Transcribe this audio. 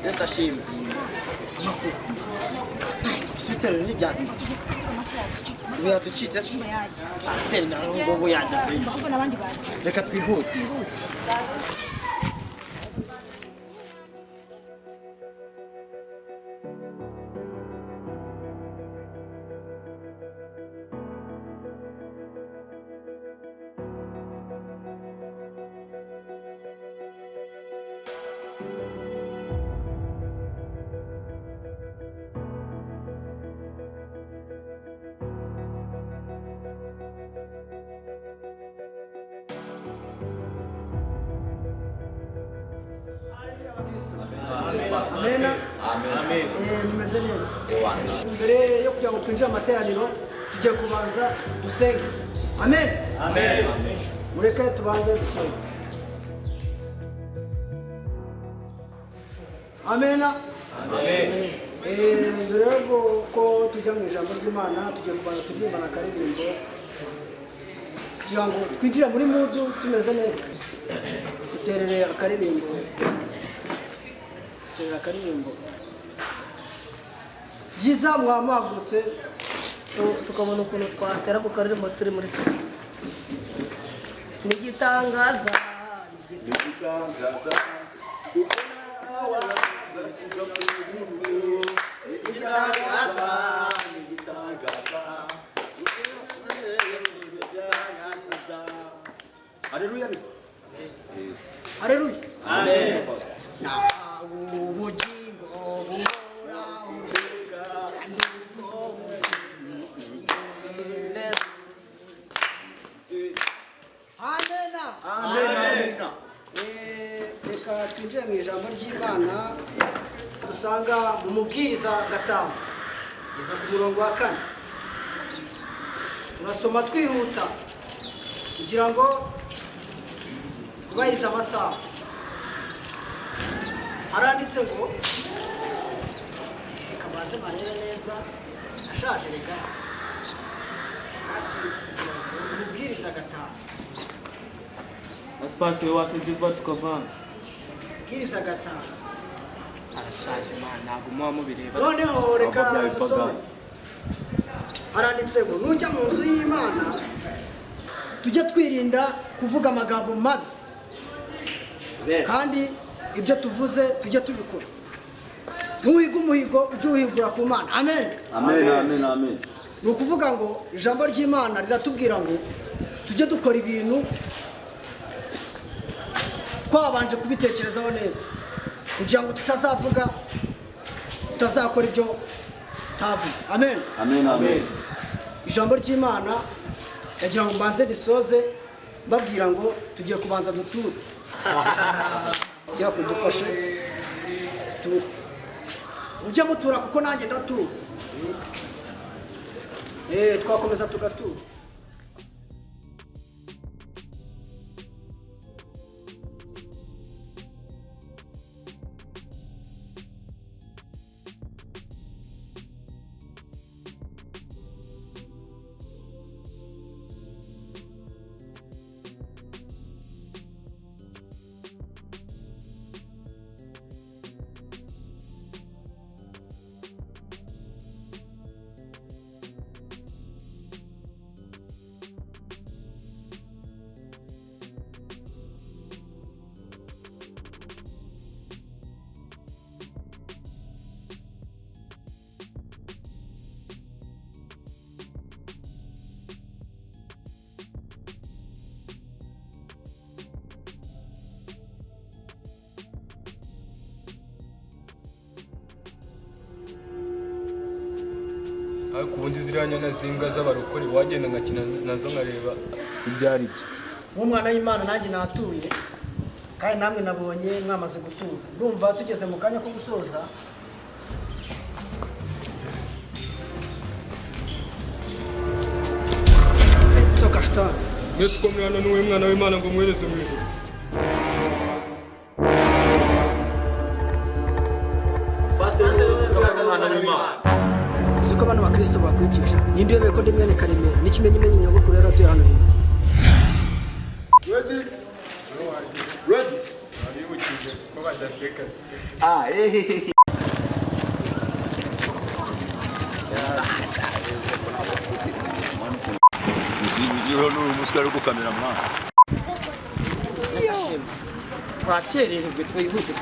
Essa shim. Sitero ni jani. Tuya ducitse se. Astel na ngo yageze. Reka twihute. Amen. Amen. Mumeze neza. Mbere yo kugira ngo twinjire amateraniro tujye kubanza dusenge. Amen. Amen. Mureke tubanze dusenge. Amen. Amen. Mbere ko tujya mu ijambo ry'Imana tujye kubanza turimbana akaririmbo kugira ngo twinjire muri mudu tumeze neza. Duterere akaririmbo. Jiza mwamagutse tukabona ukuntu twatera ku karirimbo turi muri se. Nigitangaza Haleluya. Haleluya. Amen. Ubugingo bumora ureka ndiko Amen. Amen. Reka twinjire mu ijambo ry'Imana dusanga mu mubwiriza gatanu kugeza ku murongo wa 4. Turasoma twihuta kugira ngo kubahiriza amasaha. Haranditse ngo reka banze marebe neza ashaje reka umubwiriza gatanu. Pastor wasinziva tukavanga. Ubwiriza gatanu Arashaje man ntago muba mubireba. noneho reka dusome. Haranditse ngo nujya mu nzu y'Imana tujye twirinda kuvuga amagambo mabi kandi ibyo tuvuze tujye tubikora. Ntuhiga umuhigo ujye uhigura ku Mana. Amen. Amen. Amen. Amen. Ni ukuvuga ngo ijambo ry'Imana riratubwira ngo tujye dukora ibintu twabanje kubitekerezaho neza kugira ngo tutazavuga tutazakora ibyo tavuze. Amen. Amen. Amen. Ijambo ry'Imana yagira ngo mbanze risoze babwira ngo tugiye kubanza duture. Jya kudufasha tuture. Mujye mutura kuko nanjye ndatura. Twakomeza tugatura. ariko ubundi ziriya nyana z'imbwa z'abarokore wagenda ngakina nazo nkareba ibyo ari byo. nk'umwana w'Imana nanjye natuye kandi namwe nabonye mwamaze gutura ndumva tugeze mu kanya ko gusoza. Toka shitani Mwese uko mwana n'uwe mwana w'Imana ngo mwereze mu ijuru. Zuko bana bakristo bakwicisha ninde yebeye ko ndi mwene Karemera n'ikimenyimenyi nyogokuru rero atuye hano hepfo. Ready? Ready? Abibukije ko badaseka. Usibigiho n'umusikari wo gukamera mwana. Twakirererwe twihute.